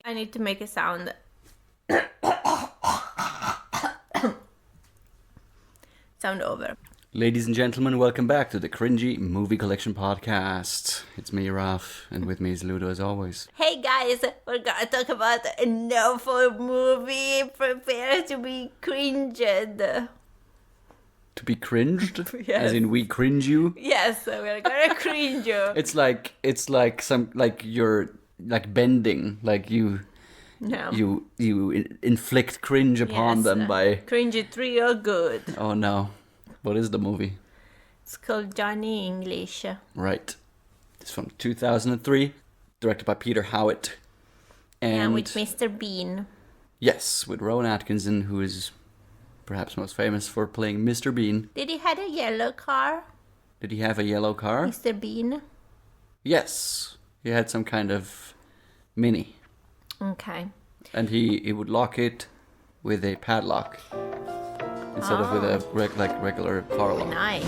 I need to make a sound. Sound over. Ladies and gentlemen, welcome back to the Cringy Movie Collection Podcast. It's me, Raf, and with me is Ludo as always. Hey guys, we're gonna talk about a novel movie. Prepare to be cringed. To be cringed? Yes. As in we cringe you? Yes, we're gonna cringe you. It's like you're like bending, like you inflict cringe upon them by cringe it real good. Oh no. What is the movie? It's called Johnny English. Right. It's from 2003, directed by Peter Howitt. And with Mr. Bean. Yes, with Rowan Atkinson, who is perhaps most famous for playing Mr. Bean. Did he have a yellow car? Did he have a yellow car? Mr. Bean? Yes. He had some kind of Mini. Okay. And he would lock it with a padlock. Instead of with a regular car lock. Nice.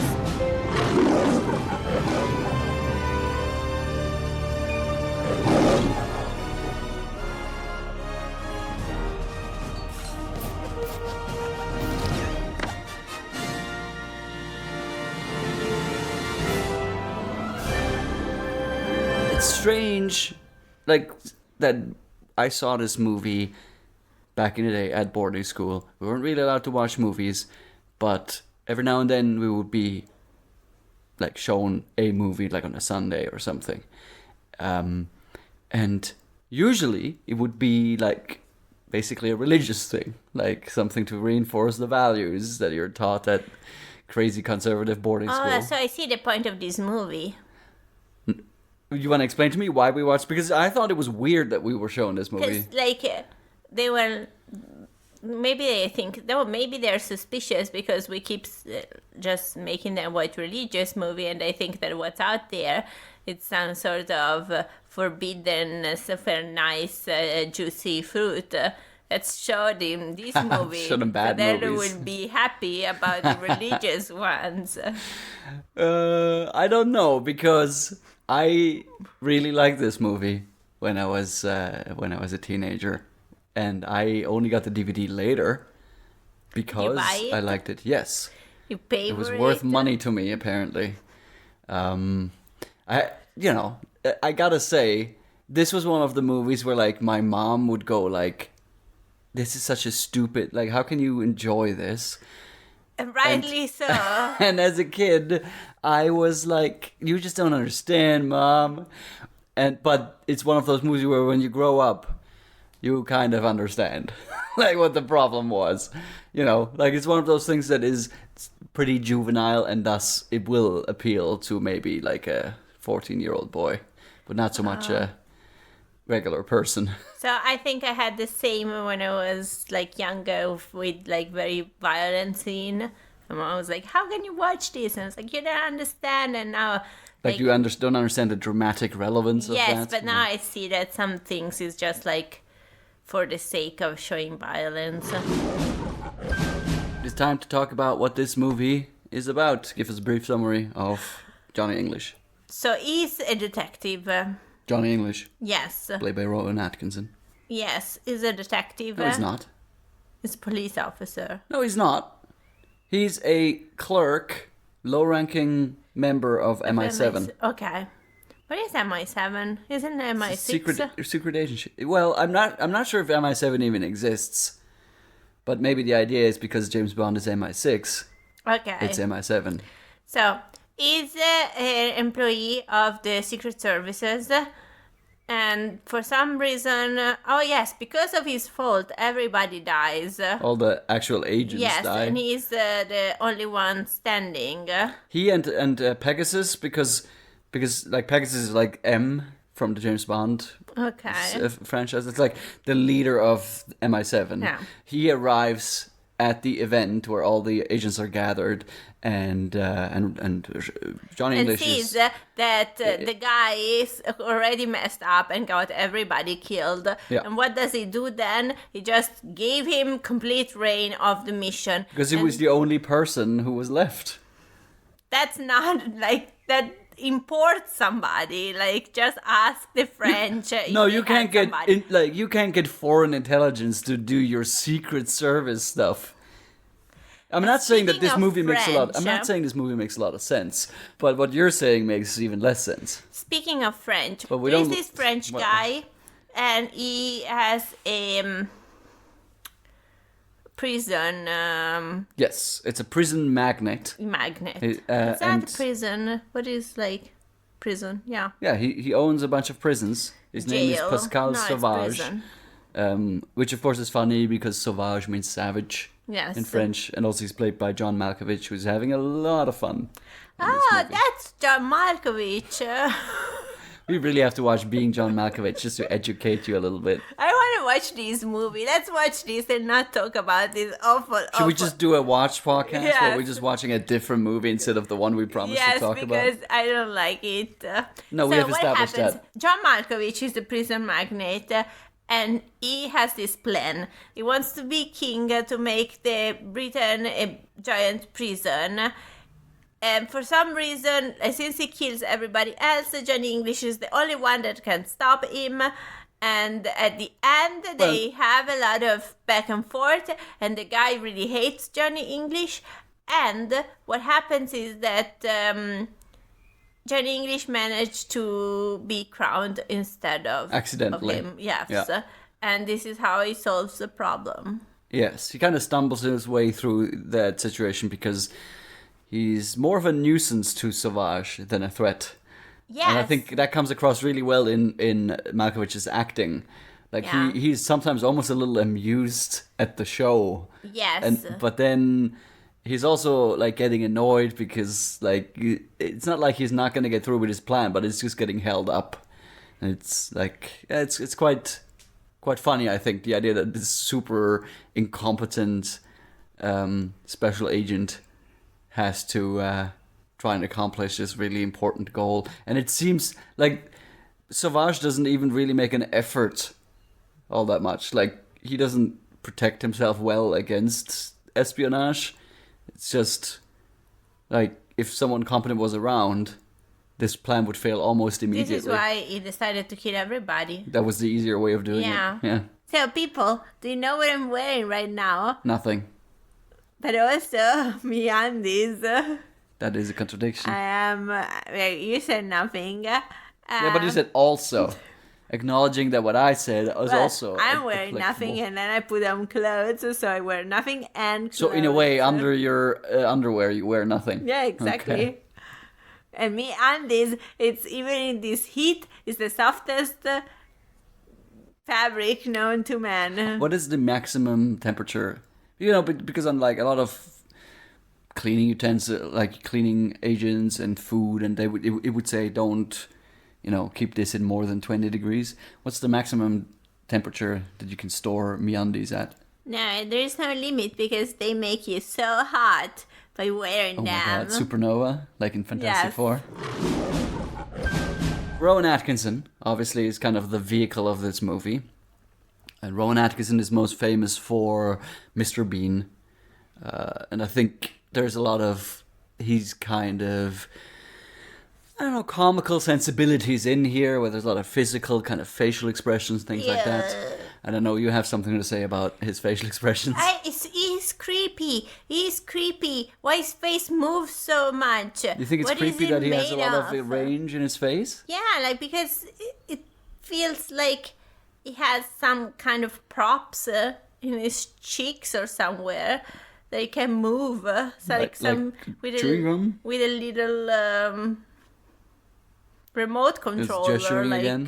It's strange, like, that I saw this movie back in the day at boarding school. We weren't really allowed to watch movies, but every now and then we would be like shown a movie like on a Sunday or something. And usually it would be like basically a religious thing, like something to reinforce the values that you're taught at crazy conservative boarding school. Oh, so I see the point of this movie. You want to explain to me why we watched? Because I thought it was weird that we were shown this movie. Because, like, they were... Maybe they think... No, maybe they're suspicious because we keep just making them watch religious movie, and they think that what's out there, it's some sort of forbidden, super nice, juicy fruit. Let's show them this movie. Show them bad then movies. They will be happy about the religious ones. I don't know, because I really liked this movie when I was a teenager, and I only got the DVD later because I liked it. Yes, you paid it was for worth it? money to me apparently. I gotta say, this was one of the movies where like my mom would go like, "This is such a stupid, like, how can you enjoy this?" And rightly so. And as a kid, I was like, "You just don't understand, Mom." But it's one of those movies where when you grow up, you kind of understand like what the problem was. You know, like it's one of those things that is pretty juvenile, and thus it will appeal to maybe like a 14-year-old boy, but not so much a regular person. So I think I had the same when I was like younger with like very violent scene. And I was like, "How can you watch this?" And I was like, "You don't understand." And now, Like you don't understand the dramatic relevance of that. yes, but now I see that some things is just like for the sake of showing violence. It's time to talk about what this movie is about. Give us a brief summary of Johnny English. So he's a detective. Johnny English, Yes. played by Rowan Atkinson. Yes, he's a detective. No, he's not. He's a police officer. No, he's not. He's a clerk, low-ranking member of MI7. Okay. What is MI7? Isn't it MI6? Secret agency. Well, I'm not sure if MI7 even exists, but maybe the idea is because James Bond is MI6. Okay. It's MI7. So, he's an employee of the Secret Services, and for some reason, because of his fault, everybody dies. All the actual agents die. And he's the only one standing. He and Pegasus, because like Pegasus is like M from the James Bond franchise. It's like the leader of MI7. Yeah. He arrives at the event where all the agents are gathered, and Johnny And English sees is that the guy is already messed up and got everybody killed. Yeah. And what does he do then? He just gave him complete reign of the mission. because he was the only person who was left. That's not like that. import somebody. Like, just ask the French. No, if you they can't had get somebody. you can't get foreign intelligence to do your secret service stuff. I'm not saying that Speaking this of movie makes a lot. I'm French, not saying this movie makes a lot of sense, but what you're saying makes even less sense. Speaking of French, But we there's don't- this French well- guy, and he has a prison Yes, it's a prison magnet. magnet. It's It's not prison. What is like prison? Yeah. Yeah, he owns a bunch of prisons. His name is Jail. Pascal No, it's Sauvage, prison. which of course is funny because Sauvage means savage Yes. in French, and also he's played by John Malkovich, who's having a lot of fun. Oh, that's John Malkovich. We really have to watch Being John Malkovich just to educate you a little bit. I want to watch this movie. Let's watch this and not talk about this awful. Should we just do a watch podcast where Yes. we're just watching a different movie instead of the one we promised Yes, to talk because about? I don't like it. No, we have what established happens? that. John Malkovich is a prison magnate, and he has this plan. He wants to be king to make the Britain a giant prison. And for some reason, since he kills everybody else, Johnny English is the only one that can stop him. And at the end, they have a lot of back and forth, and the guy really hates Johnny English. And what happens is that Johnny English managed to be crowned instead of Accidentally. him. Yes. Yeah. And this is how he solves the problem. Yes, he kind of stumbles his way through that situation because he's more of a nuisance to Sauvage than a threat. Yes. And I think that comes across really well in Malkovich's acting. Like Yeah. he's sometimes almost a little amused at the show. Yes. But then he's also like getting annoyed because like it's not like he's not going to get through with his plan, but it's just getting held up. And it's like it's quite funny, I think, the idea that this super incompetent special agent has to try and accomplish this really important goal. And it seems like Sauvage doesn't even really make an effort all that much. Like, he doesn't protect himself well against espionage. It's just, like, if someone competent was around, this plan would fail almost immediately. This is why he decided to kill everybody. That was the easier way of doing Yeah. it. Yeah. So, people, do you know what I'm wearing right now? Nothing. But also, me undies. That is a contradiction. I am. Well, you said nothing. Yeah, but you said also. Acknowledging that what I said was Well, also. I'm wearing applicable. nothing, and then I put on clothes, so I wear nothing and clothes. So in a way, under your underwear, you wear nothing. Yeah, exactly. Okay. And me undies, it's even in this heat, it's the softest fabric known to man. What is the maximum temperature? You know, because unlike a lot of cleaning utensils, like cleaning agents and food, and it would say don't, keep this in more than 20 degrees. What's the maximum temperature that you can store MeUndies at? No, there is no limit because they make you so hot by wearing Oh my them. god, supernova, like in Fantastic Yes. Four. Rowan Atkinson, obviously, is kind of the vehicle of this movie. And Rowan Atkinson is most famous for Mr. Bean. And I think there's a lot of his kind of, comical sensibilities in here, where there's a lot of physical, kind of facial expressions, things like that. And I know you have something to say about his facial expressions. He's creepy. He's creepy. Why his face moves so much? You think it's What is creepy it that he has a made lot of of? range in his face? Yeah, like because it feels like he has some kind of props in his cheeks or somewhere that he can move. So like some with chewing gum? with a little remote controller, gesturing like again?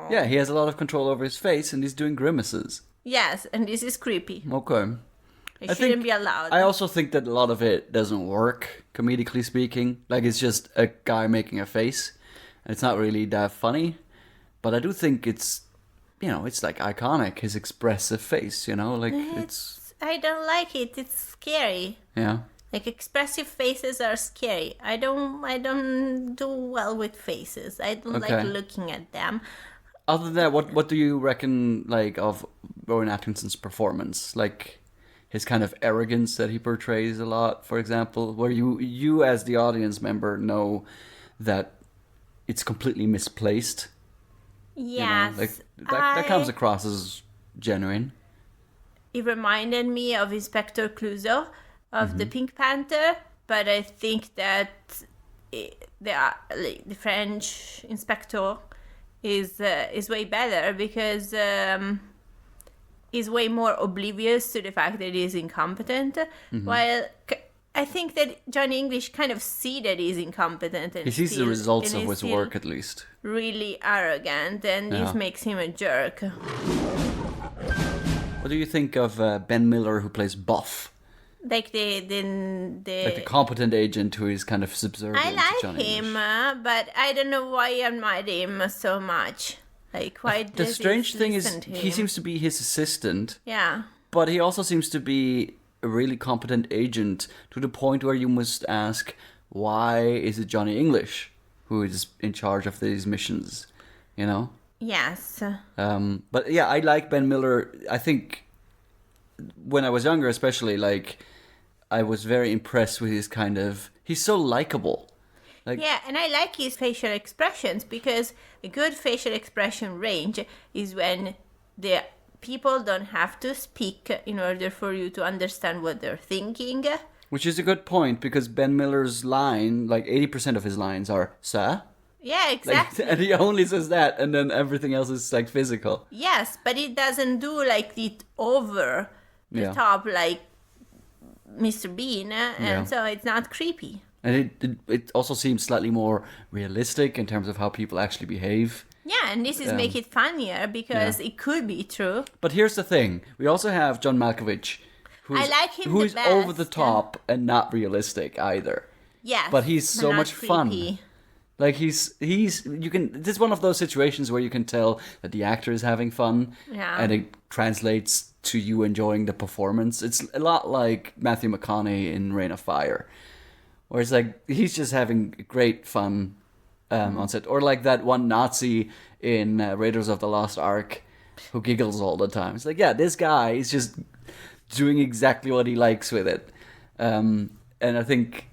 Yeah, he has a lot of control over his face, and he's doing grimaces. Yes, and this is creepy. Okay. It shouldn't be allowed. I also think that a lot of it doesn't work, comedically speaking. Like, it's just a guy making a face. And it's not really that funny. But I do think it's, it's like iconic, his expressive face, like it's... I don't like it. It's scary. Yeah. Like expressive faces are scary. I don't do well with faces. I don't Okay. like looking at them. Other than that, what do you reckon, like, of Rowan Atkinson's performance? Like, his kind of arrogance that he portrays a lot, for example, where you as the audience member know that it's completely misplaced. Yes. Like that comes across as genuine. It reminded me of Inspector Clouseau of the Pink Panther, but I think that the French inspector is way better because he's way more oblivious to the fact that he's incompetent. While I think that Johnny English kind of see that he's incompetent, and He sees the results of his work at least. Really arrogant, and this makes him a jerk. What do you think of Ben Miller, who plays Buff? Like the Like the competent agent who is kind of subservient I to like Johnny him, English. but I don't know why I admire him so much. Like, why The does strange he thing is, listen to he him? seems to be his assistant, Yeah. but he also seems to be a really competent agent to the point where you must ask, why is it Johnny English who is in charge of these missions? You know? Yes. But yeah, I like Ben Miller. I think when I was younger, especially, like, I was very impressed with his kind of... He's so likable. Like, Yeah, and I like his facial expressions because a good facial expression range is when the people don't have to speak in order for you to understand what they're thinking. which is a good point, because Ben Miller's line, like 80% of his lines are, sir? Yeah, Like, exactly. and he only says that, and then everything else is, like, physical. Yes, but it doesn't do like it over the Yeah. top like Mr. Bean, and Yeah. so it's not creepy. And it also seems slightly more realistic in terms of how people actually behave. Yeah, and this is make it funnier because it could be true. But here's the thing. We also have John Malkovich, I like him who's the over the best. top and not realistic either. Yes, But he's so not much fun. creepy. Like this is one of those situations where you can tell that the actor is having fun, Yeah. and it translates to you enjoying the performance. It's a lot like Matthew McConaughey in Reign of Fire, where it's like he's just having great fun on set, or like that one Nazi in Raiders of the Lost Ark who giggles all the time. It's like, yeah, this guy is just doing exactly what he likes with it, and I think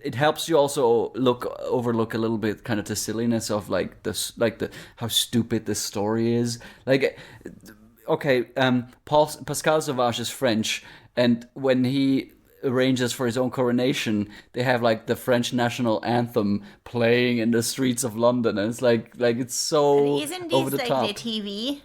it helps you also overlook a little bit kind of the silliness of like this, like the how stupid this story is. Like, okay, Pascal Sauvage is French, and when he arranges for his own coronation, they have like the French national anthem playing in the streets of London, and it's like it's so Isn't over this the like top. the TV?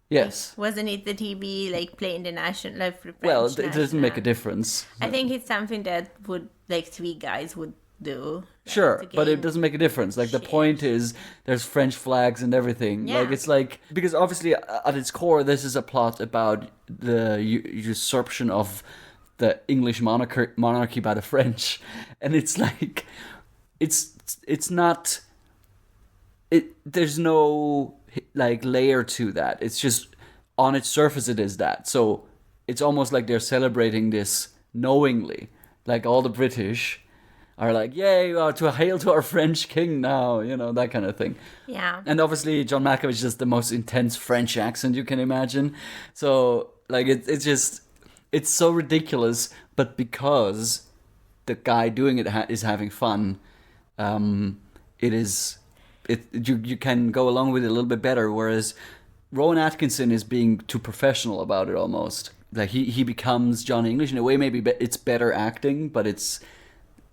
Yes. Wasn't it the TV like playing the national? Like, French Well, it doesn't make a national? difference. I think it's something that would like three guys would do. like, Sure, to but it gain- doesn't make a difference. Like, the Shit. point is, there's French flags and everything. Yeah. Like, it's like... Because obviously, at its core, this is a plot about the usurpation of the English monarchy by the French. And it's like... It's not... There's no, like, layer to that. It's just... On its surface, it is that. So, it's almost like they're celebrating this knowingly. Like, all the British... are like, yay, to hail to our French king now, you know, that kind of thing. Yeah. And obviously, John Malkovich is the most intense French accent you can imagine. So, like, it's just, it's so ridiculous, but because the guy doing it is having fun, you can go along with it a little bit better, whereas Rowan Atkinson is being too professional about it almost. Like, he becomes John English in a way. Maybe it's better acting, but it's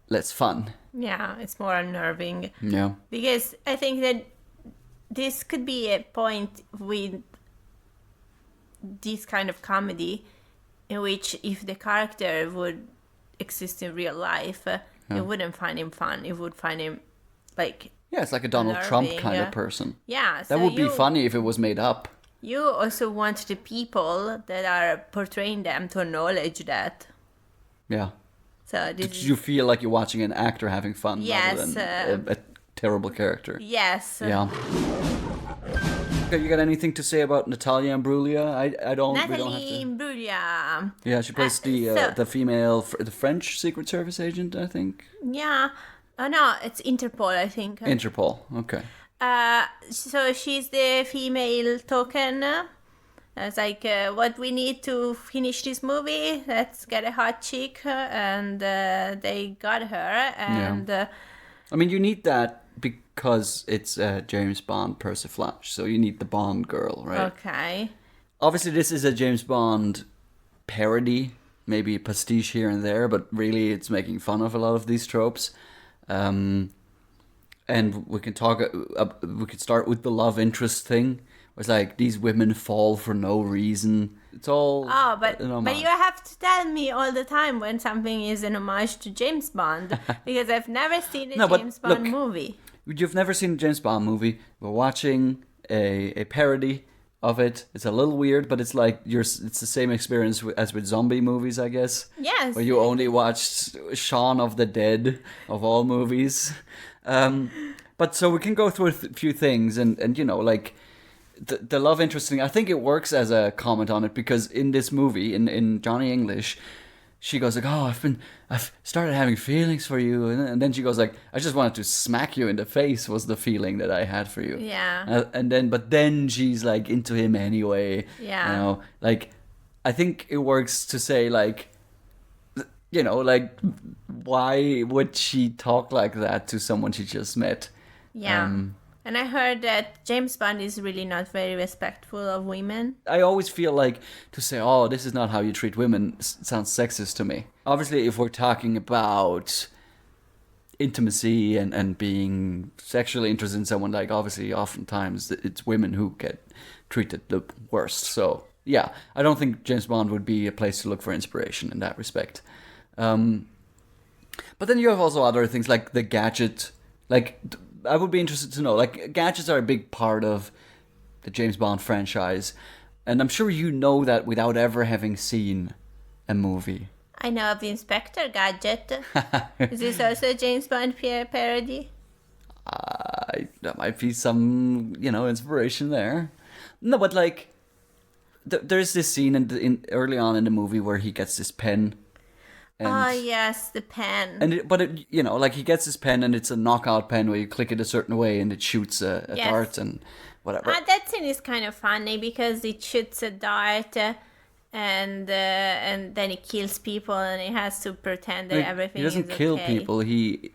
less fun. Yeah, it's more unnerving. Yeah. Because I think that this could be a point with this kind of comedy in which if the character would exist in real life, you wouldn't find him fun. You would find him like... Yeah, it's like a Donald Trump unnerving, kind of person. Yeah. That would be funny if it was made up. You also want the people that are portraying them to acknowledge that. Yeah. So this Did is... you feel like you're watching an actor having fun Yes, rather than a terrible character? Yes. Yeah. Okay, you got anything to say about Natalia Imbruglia? I don't. We don't have Natalie to. Imbruglia. Yeah, she plays the female, the French Secret Service agent, I think. Yeah. Oh no, it's Interpol, I think. Interpol. Okay. So she's the female token I was like, what we need to finish this movie, let's get a hot chick, and they got her, and... I mean, you need that because it's James Bond persiflage, so you need the Bond girl, right? Okay. Obviously, this is a James Bond parody, maybe a pastiche here and there, but really it's making fun of a lot of these tropes. And we can we could start with the love interest thing. It's like these women fall for no reason. It's all but you have to tell me all the time when something is an homage to James Bond, because I've never seen a James Bond movie. You've never seen a James Bond movie. We're watching a parody of it. It's a little weird, but it's like it's the same experience as with zombie movies, I guess. Yes. Where you only watched Shaun of the Dead of all movies. But so we can go through a few things, and you know, like the love interest thing. I think it works as a comment on it, because in this movie, in Johnny English, she goes like, "Oh, I've started having feelings for you," and then she goes like, "I just wanted to smack you in the face," was the feeling that I had for you. Yeah. But then she's like into him anyway. Yeah. You know, like I think it works to say like, you know, like why would she talk like that to someone she just met? Yeah. And I heard that James Bond is really not very respectful of women. I always feel like to say, "Oh, this is not how you treat women," sounds sexist to me. Obviously, if we're talking about intimacy and being sexually interested in someone, like obviously oftentimes it's women who get treated the worst. So yeah, I don't think James Bond would be a place to look for inspiration in that respect. But then you have also other things like the gadget. Like, I would be interested to know, like, gadgets are a big part of the James Bond franchise, and I'm sure you know that without ever having seen a movie. I know of Inspector Gadget. Is this also a James Bond parody? That might be some, you know, inspiration there. No, but like, there's this scene in early on in the movie where he gets this pen. Yes, the pen. But you know, like he gets his pen and it's a knockout pen where you click it a certain way and it shoots a dart and whatever. That scene is kind of funny because it shoots a dart and then it kills people and it has to pretend that everything is okay. He doesn't kill people. He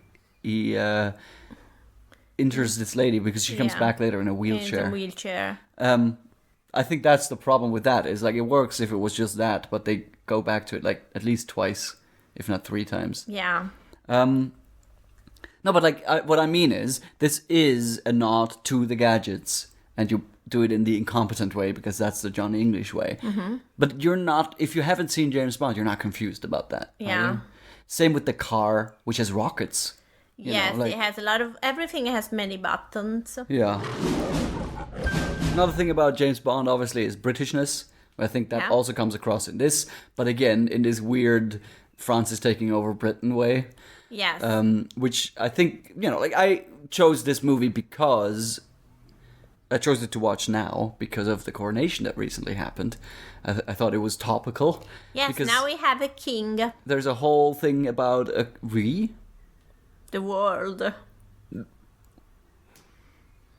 injures this lady because she comes back later in a wheelchair. In a wheelchair. I think that's the problem with that. Is like it works if it was just that, but they go back to it like at least twice, if not 3 times. Yeah. No, but like what I mean is, this is a nod to the gadgets, and you do it in the incompetent way because that's the Johnny English way. Mm-hmm. But you're not, if you haven't seen James Bond, you're not confused about that. Yeah. Same with the car, which has rockets. Yes, it has a lot of, everything has many buttons. Yeah. Another thing about James Bond, obviously, is Britishness. I think that also comes across in this, but again, in this weird France is taking over Britain way. Yes. Which I think, you know, like I chose this movie because I chose it to watch now because of the coronation that recently happened. I thought it was topical. Yes, now we have a king. There's a whole thing about the world.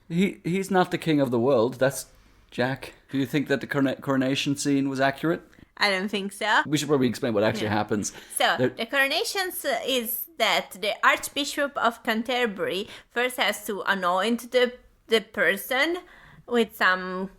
He's not the king of the world. That's Jack. Do you think that the coronation scene was accurate? I don't think so. We should probably explain what actually happens. So, the coronation is that the Archbishop of Canterbury first has to anoint the person with some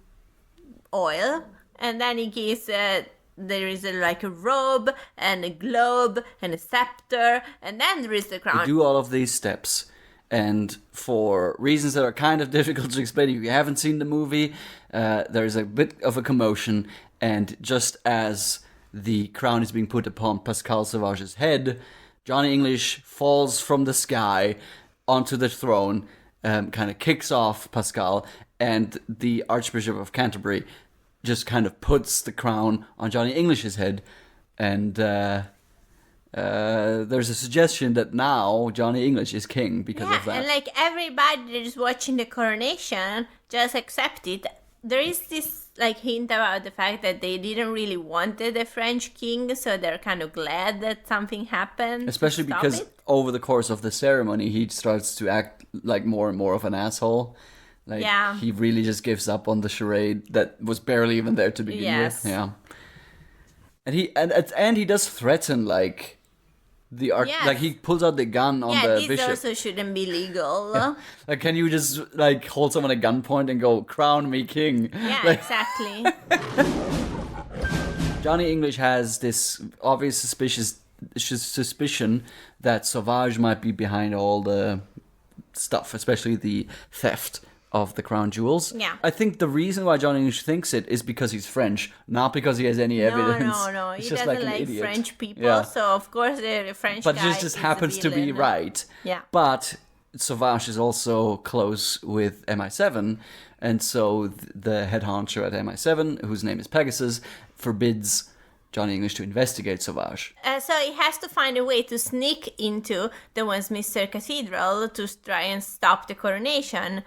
oil, and then he gives there is like a robe and a globe and a scepter, and then there is the crown. We do all of these steps. And for reasons that are kind of difficult to explain, if you haven't seen the movie, there's a bit of a commotion. And just as the crown is being put upon Pascal Sauvage's head, Johnny English falls from the sky onto the throne, kind of kicks off Pascal, and the Archbishop of Canterbury just kind of puts the crown on Johnny English's head. And there's a suggestion that now Johnny English is king because of that. And like everybody that is watching the coronation just accept it. There is this like hint about the fact that they didn't really wanted a French king, so they're kind of glad that something happened. Especially because over the course of the ceremony, he starts to act like more and more of an asshole. Like, Yeah. he really just gives up on the charade that was barely even there to begin Yes. with. Yeah. And at the end he does threaten, like, the Yes. like, he pulls out the gun on Yeah, the these bishop. also shouldn't be legal. Like, can you just, like, hold someone at gunpoint and go, crown me king? Yeah, Like, exactly. Johnny English has this obvious suspicion that Sauvage might be behind all the stuff, especially the theft of the crown jewels. Yeah. I think the reason why Johnny English thinks it is because he's French, not because he has any evidence. No. He's He just doesn't like an like idiot. French people, Yeah. so of course the French But guy this just is happens the to be villain. right. Yeah. But Sauvage is also close with MI7, and so the head honcho at MI7, whose name is Pegasus, forbids Johnny English to investigate Sauvage. So he has to find a way to sneak into the Westminster Cathedral to try and stop the coronation.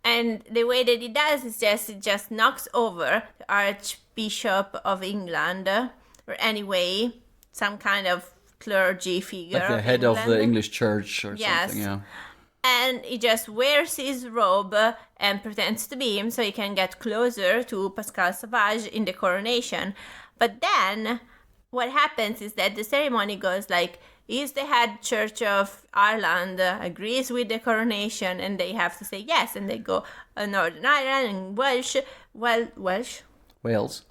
And the way that he does is he just knocks over the Archbishop of England, or anyway, some kind of clergy figure. Like the of head of England. the English church or Yes. something, yeah. And he just wears his robe and pretends to be him so he can get closer to Pascal Sauvage in the coronation. But then what happens is that the ceremony goes like, is the head church of Ireland agrees with the coronation, and they have to say yes, and they go Northern Ireland and Wales, Wales.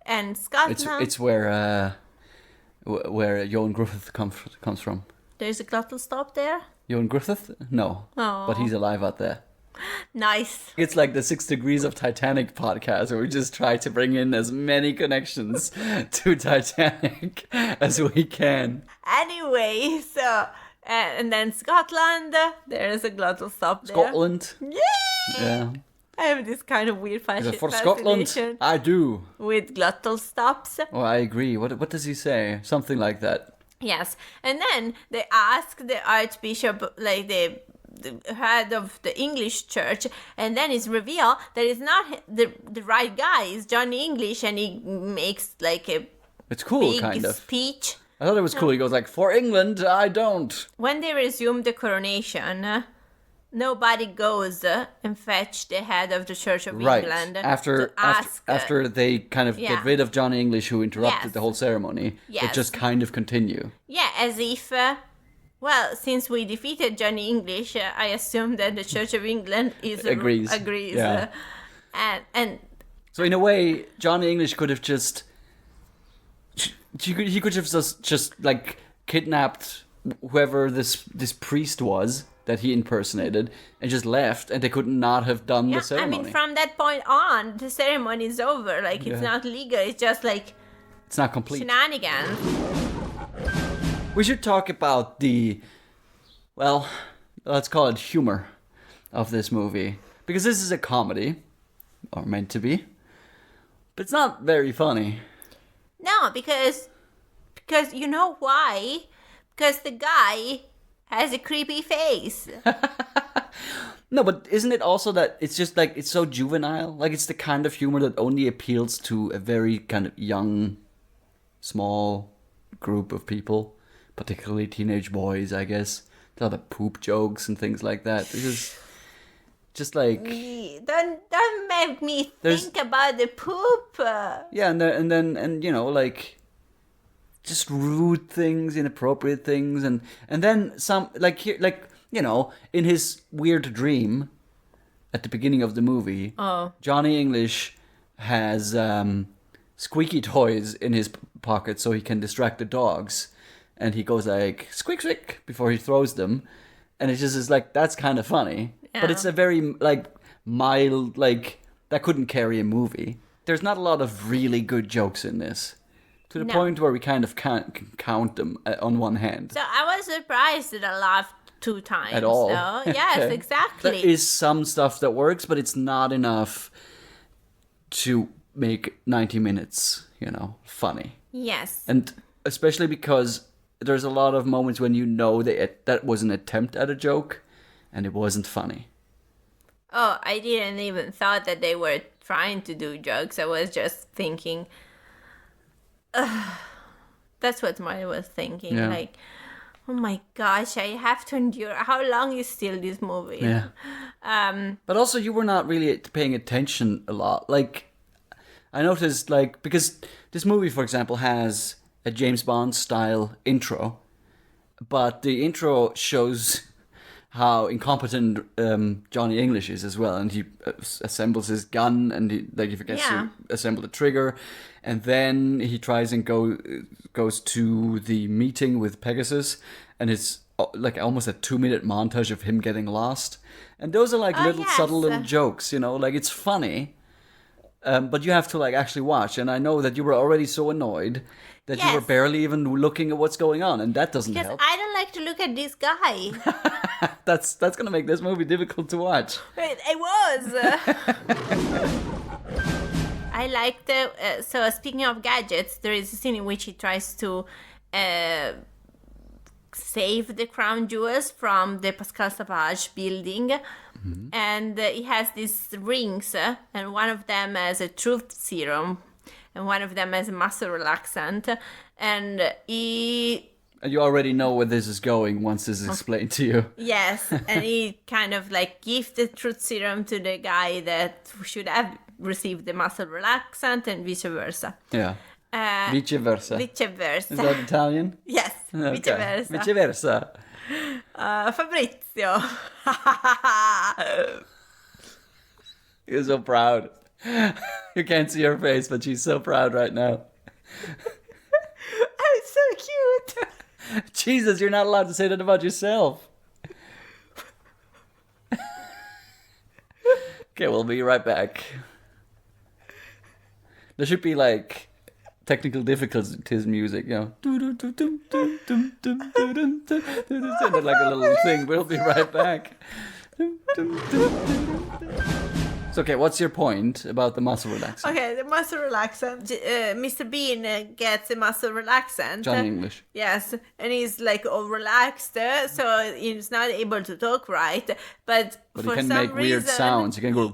and Scotland. It's where Johan Griffith comes from. There's a glottal stop there. Johan Griffith? No. Oh. But he's alive out there. Nice. It's like the 6 Degrees of Titanic podcast, where we just try to bring in as many connections to Titanic as we can. Anyway, so and then Scotland, there is a glottal stop there. Scotland. Yay! Yeah. I have this kind of weird For Scotland, fascination I do. with glottal stops. Oh, I agree. What does he say? Something like that. Yes, and then they ask the Archbishop, like the head of the English church, and then it's revealed that it's not the right guy. It's Johnny English, and he makes like a It's cool, big kind of. speech. I thought it was cool. He goes like, "For England, I don't." When they resume the coronation, nobody goes and fetch the head of the Church of Right. England After to ask. after they kind of yeah. get rid of Johnny English, who interrupted Yes. the whole ceremony, they Yes. just kind of continue. Yeah, as if, well, since we defeated Johnny English, I assume that the Church of England agrees. Yeah. And So in a way, Johnny English could have just he could have just like kidnapped whoever this priest was that he impersonated and just left, and they could not have done yeah, the ceremony. I mean, from that point on, the ceremony is over. Like, it's not legal. It's just like It's not complete. shenanigans. We should talk about the, well, let's call it humor of this movie. Because this is a comedy, or meant to be, but it's not very funny. No, because you know why? Because the guy has a creepy face. No, but isn't it also that it's just like, it's so juvenile? Like, it's the kind of humor that only appeals to a very kind of young, small group of people, particularly teenage boys, I guess. A lot of poop jokes and things like that. It's just like, Don't make me There's- think about the poop. yeah, and you know, like, just rude things, inappropriate things, and then some, like, here, like, you know, in his weird dream at the beginning of the movie, Johnny English has squeaky toys in his pocket so he can distract the dogs, and he goes like squeak squeak before he throws them, and it just is like, that's kind of funny, but Yeah. it's a very like mild, like, that couldn't carry a movie. There's not a lot of really good jokes in this, to the No. point where we kind of can't count them on one hand. So I was surprised that I laughed 2 times. At all. So. Yes, Okay. exactly. There is some stuff that works, but it's not enough to make 90 minutes, you know, funny. Yes. And especially because there's a lot of moments when you know that was an attempt at a joke and it wasn't funny. Oh, I didn't even thought that they were trying to do jokes. I was just thinking. That's what I was thinking. Yeah. Like, Oh my gosh, I have to endure. How long is still this movie? Yeah. But also, you were not really paying attention a lot. Like, I noticed, like, because this movie, for example, has a James Bond style intro, but the intro shows how incompetent Johnny English is as well, and he assembles his gun, and he forgets to assemble the trigger, and then he tries and goes to the meeting with Pegasus, and it's like almost a 2-minute montage of him getting lost, and those are like subtle little jokes, you know, like it's funny, but you have to like actually watch, and I know that you were already so annoyed that you were barely even looking at what's going on, and that doesn't help. I don't like to look at this guy. That's gonna make this movie difficult to watch. It was. I like so speaking of gadgets, there is a scene in which he tries to save the crown jewels from the Pascal Savage building. Mm-hmm. And he has these rings, and one of them has a truth serum, and one of them has a muscle relaxant, and he... And you already know where this is going once this is explained to you. Yes, and he kind of like gives the truth serum to the guy that should have received the muscle relaxant, and vice versa. Yeah. Vice versa. Vice versa. Is that Italian? Yes, okay. Vice versa. Vice versa. Fabrizio. You're so proud. You can't see her face, but she's so proud right now. I'm so cute. Jesus, you're not allowed to say that about yourself. Okay, we'll be right back. There should be like technical difficulties music, you know. Like a little thing. We'll be right back. So, okay, what's your point about the muscle relaxant? Okay, the muscle relaxant. Mr. Bean gets a muscle relaxant. Johnny English. Yes, and he's like all relaxed, so he's not able to talk right. But for he can some make weird reason, sounds. He can go.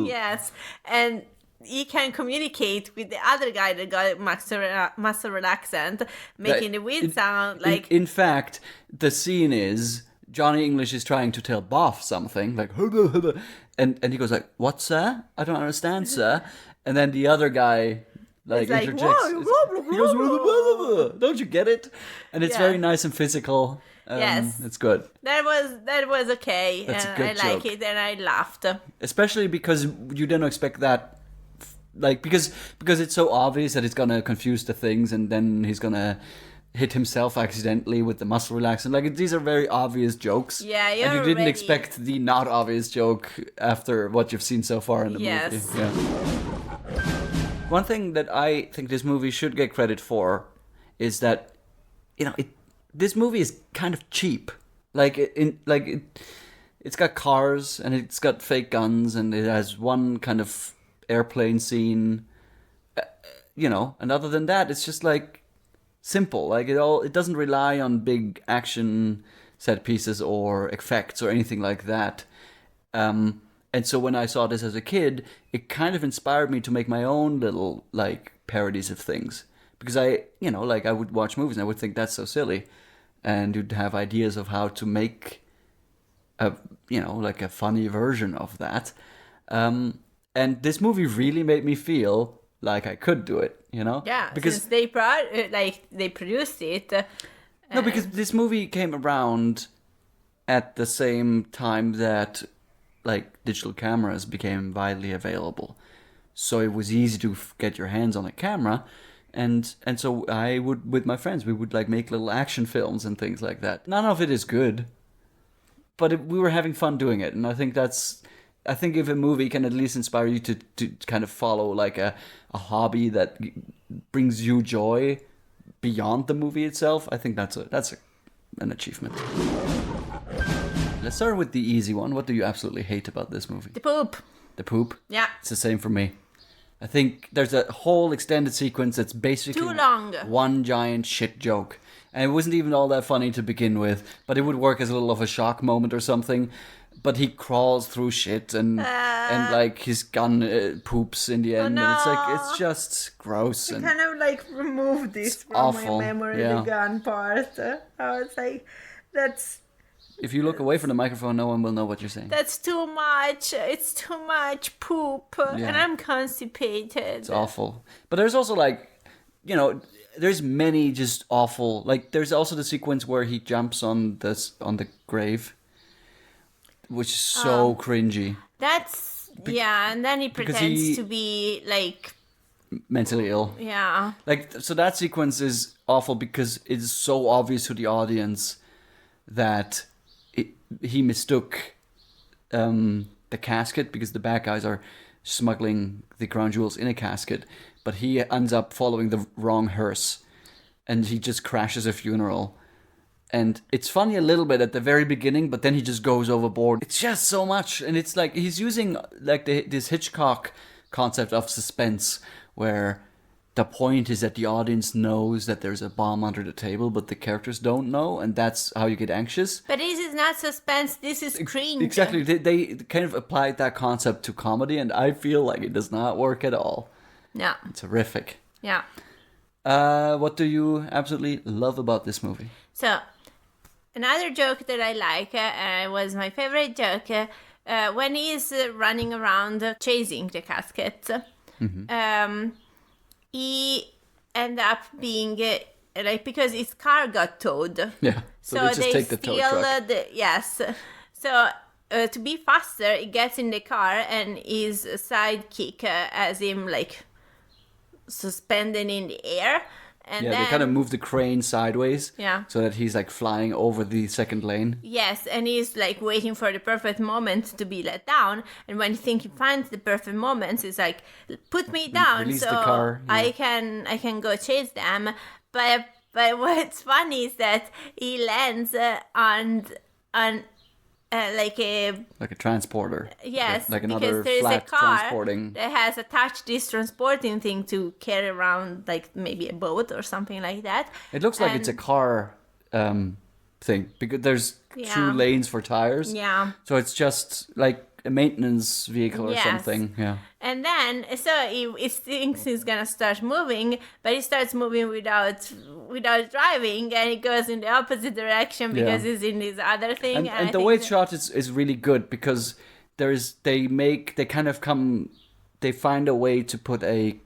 Yes, and he can communicate with the other guy that got muscle relaxant, making the weird sound. Like in fact, the scene is Johnny English is trying to tell Boff something, like, and he goes like, "What, sir? I don't understand, sir." And then the other guy like interjects. He goes, blah, blah, blah. "Don't you get it?" And it's very nice and physical. Yes, it's good. That was okay. That's a good I like joke. it, and I laughed. Especially because you didn't expect that. Like, because it's so obvious that it's gonna confuse the things, and then he's gonna hit himself accidentally with the muscle relaxant. Like, these are very obvious jokes. Yeah, and you didn't expect the not obvious joke after what you've seen so far in the movie. Yeah. One thing that I think this movie should get credit for is that, you know, this movie is kind of cheap. It's got cars, and it's got fake guns, and it has one kind of airplane scene, you know, and other than that, it's just like simple. Like it doesn't rely on big action set pieces or effects or anything like that. And so when I saw this as a kid, it kind of inspired me to make my own little like parodies of things, because I would watch movies and I would think that's so silly, and you'd have ideas of how to make a funny version of that. And this movie really made me feel like I could do it, you know? Yeah, because since they produced it. No, because this movie came around at the same time that like digital cameras became widely available, so it was easy to get your hands on a camera, and so I would, with my friends, we would like make little action films and things like that. None of it is good, but we were having fun doing it, and I think if a movie can at least inspire you to kind of follow like a hobby that brings you joy beyond the movie itself, I think that's an achievement. Let's start with the easy one. What do you absolutely hate about this movie? The poop. The poop? Yeah. It's the same for me. I think there's a whole extended sequence that's basically too long. One giant shit joke. And it wasn't even all that funny to begin with, but it would work as a little of a shock moment or something. But he crawls through shit, and like his gun poops in the end, no. and it's just gross. And kind of like remove this from awful. my memory, Yeah. the gun part. I was like, If you look away from the microphone, no one will know what you're saying. that's too much. It's too much poop, and I'm constipated. It's awful. But there's also like, there's many just awful. Like there's also the sequence where he jumps on the grave, which is so cringy. That's and then he pretends to be like mentally ill. Yeah. Like so that sequence is awful because it's so obvious to the audience that he mistook the casket because the bad guys are smuggling the crown jewels in a casket, but he ends up following the wrong hearse and he just crashes a funeral. And it's funny a little bit at the very beginning, but then he just goes overboard. It's just so much. And it's like he's using like this Hitchcock concept of suspense where the point is that the audience knows that there's a bomb under the table, but the characters don't know. And that's how you get anxious. But this is not suspense. This is cringe. Exactly. They kind of applied that concept to comedy. And I feel like it does not work at all. Yeah. It's horrific. Yeah. What do you absolutely love about this movie? So, another joke that I like was my favorite joke when he's running around chasing the casket. He end up being because his car got towed. Yeah. So they just take the tow truck. Yes. So to be faster, he gets in the car and his sidekick has him like suspended in the air. And then, they kind of move the crane sideways. Yeah. So that he's like flying over the second lane. Yes, and he's like waiting for the perfect moment to be let down. And when he finds the perfect moment, he's like, "Put me down, Release so the car, yeah. I can go chase them." But what's funny is that he lands on like a transporter. yes, like because another there's flat a car transporting. that has attached this transporting thing to carry around like maybe a boat or something like that. It looks like it's a car thing because there's two lanes for tires. Yeah. So it's just like a maintenance vehicle or something. Yeah. And then, so he thinks he's gonna start moving, but he starts moving without driving, and he goes in the opposite direction because he's in this other thing. And the way it's shot is really good because they find a way to put a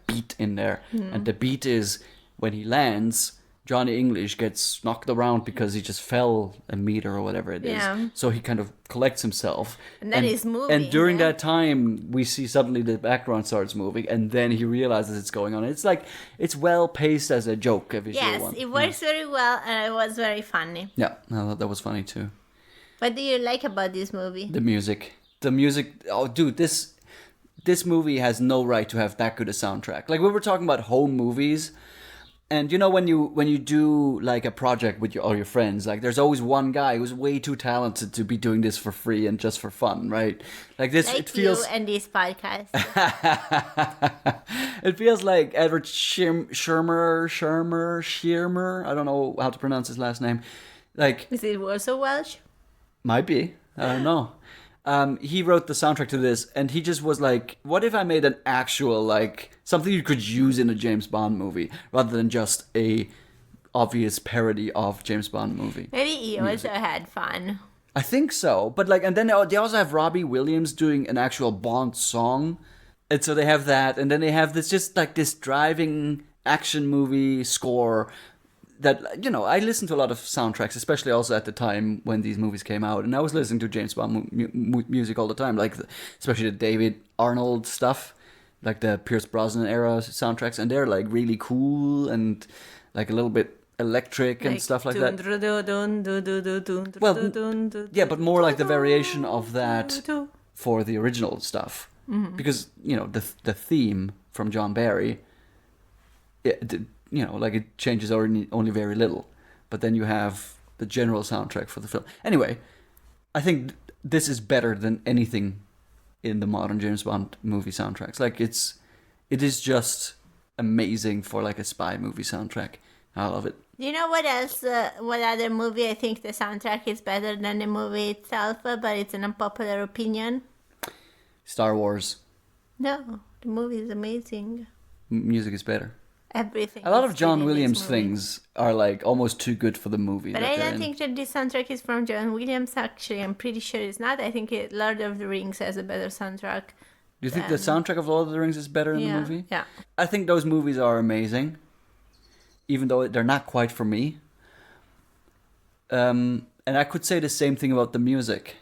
beat in there, and the beat is when he lands, Johnny English gets knocked around because he just fell a meter or whatever it is. Yeah. So he kind of collects himself. And then he's moving. And during that time, we see suddenly the background starts moving, and then he realizes it's going on. It's like, it's well paced as a joke, a visual one. Yes, it works very well, and it was very funny. Yeah, no, that was funny too. What do you like about this movie? The music. Oh, dude, this movie has no right to have that good a soundtrack. Like, we were talking about home movies. And when you do like a project with all your friends, like there's always one guy who's way too talented to be doing this for free and just for fun, right? Like this, like it feels. You and this podcast. It feels like Edward Schirmer. I don't know how to pronounce his last name. Like, is it also Welsh? Might be. I don't know. He wrote the soundtrack to this, and he just was like, what if I made an actual, like, something you could use in a James Bond movie, rather than just a obvious parody of James Bond movie. Maybe he also had fun. I think so. But, like, and then they also have Robbie Williams doing an actual Bond song. And so they have that, and then they have this, just, like, this driving action movie score that, I listened to a lot of soundtracks, especially also at the time when these movies came out, and I was listening to James Bond music all the time, like especially the David Arnold stuff, like the Pierce Brosnan era soundtracks, and they're like really cool and like a little bit electric and stuff like that. Well, yeah, but more like the variation of that for the original stuff, because the theme from John Barry. Like it changes only very little. But then you have the general soundtrack for the film. Anyway, I think this is better than anything in the modern James Bond movie soundtracks. Like, it is just amazing for like a spy movie soundtrack. I love it. You know what else, what other movie I think the soundtrack is better than the movie itself, but it's an unpopular opinion? Star Wars. No, the movie is amazing. Music is better. everything. A lot of is John good in this Williams movie. things are like almost too good for the movie. But that I they're don't in. think that this soundtrack is from John Williams, actually. I'm pretty sure it's not. I think Lord of the Rings has a better soundtrack. Do you think the soundtrack of Lord of the Rings is better in the movie? Yeah. I think those movies are amazing, even though they're not quite for me. And I could say the same thing about the music.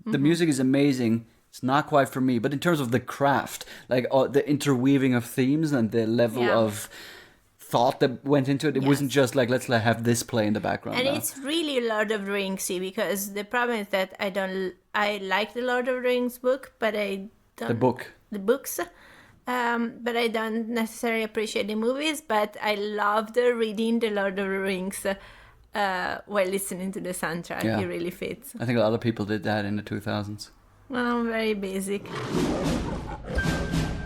The music is amazing. It's not quite for me, but in terms of the craft, like the interweaving of themes and the level of thought that went into it, it wasn't just like, let's have this play in the background. And now. it's really Lord of the Ringsy, because the problem is that I like the Lord of the Rings book, but I don't... The books. But I don't necessarily appreciate the movies, but I loved reading the Lord of the Rings while listening to the soundtrack. Yeah. It really fits. I think a lot of people did that in the 2000s. Well, I'm very basic.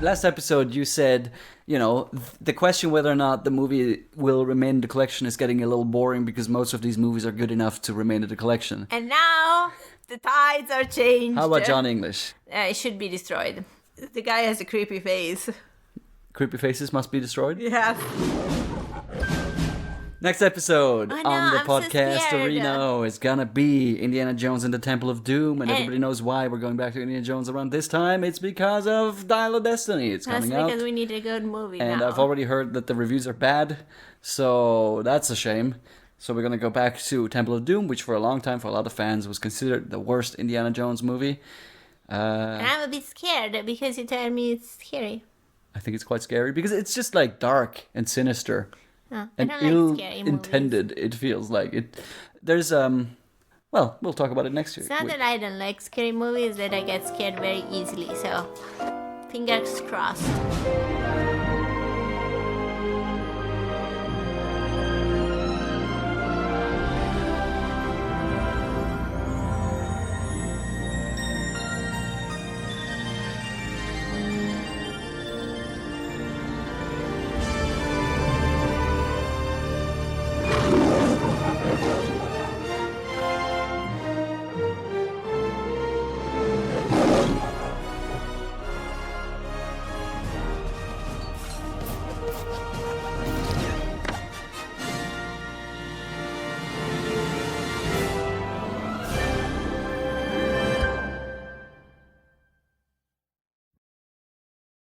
Last episode, you said, the question whether or not the movie will remain in the collection is getting a little boring because most of these movies are good enough to remain in the collection. And now the tides are changed. How about John English? It should be destroyed. The guy has a creepy face. Creepy faces must be destroyed? Yes. Next episode Oh, no, on the I'm so podcast scared. Arena is gonna be Indiana Jones and the Temple of Doom, and everybody knows why we're going back to Indiana Jones around this time. It's because of Dial of Destiny. It's That's coming out. because we need a good movie And now. I've already heard that the reviews are bad, so that's a shame. So we're gonna go back to Temple of Doom, which for a long time, for a lot of fans, was considered the worst Indiana Jones movie. And I'm a bit scared because you tell me it's scary. I think it's quite scary because it's just like dark and sinister. I And don't like scary movies. ill-intended, it feels like it. There's well, we'll talk about it next year. It's not that I don't like scary movies, that I get scared very easily, so fingers crossed.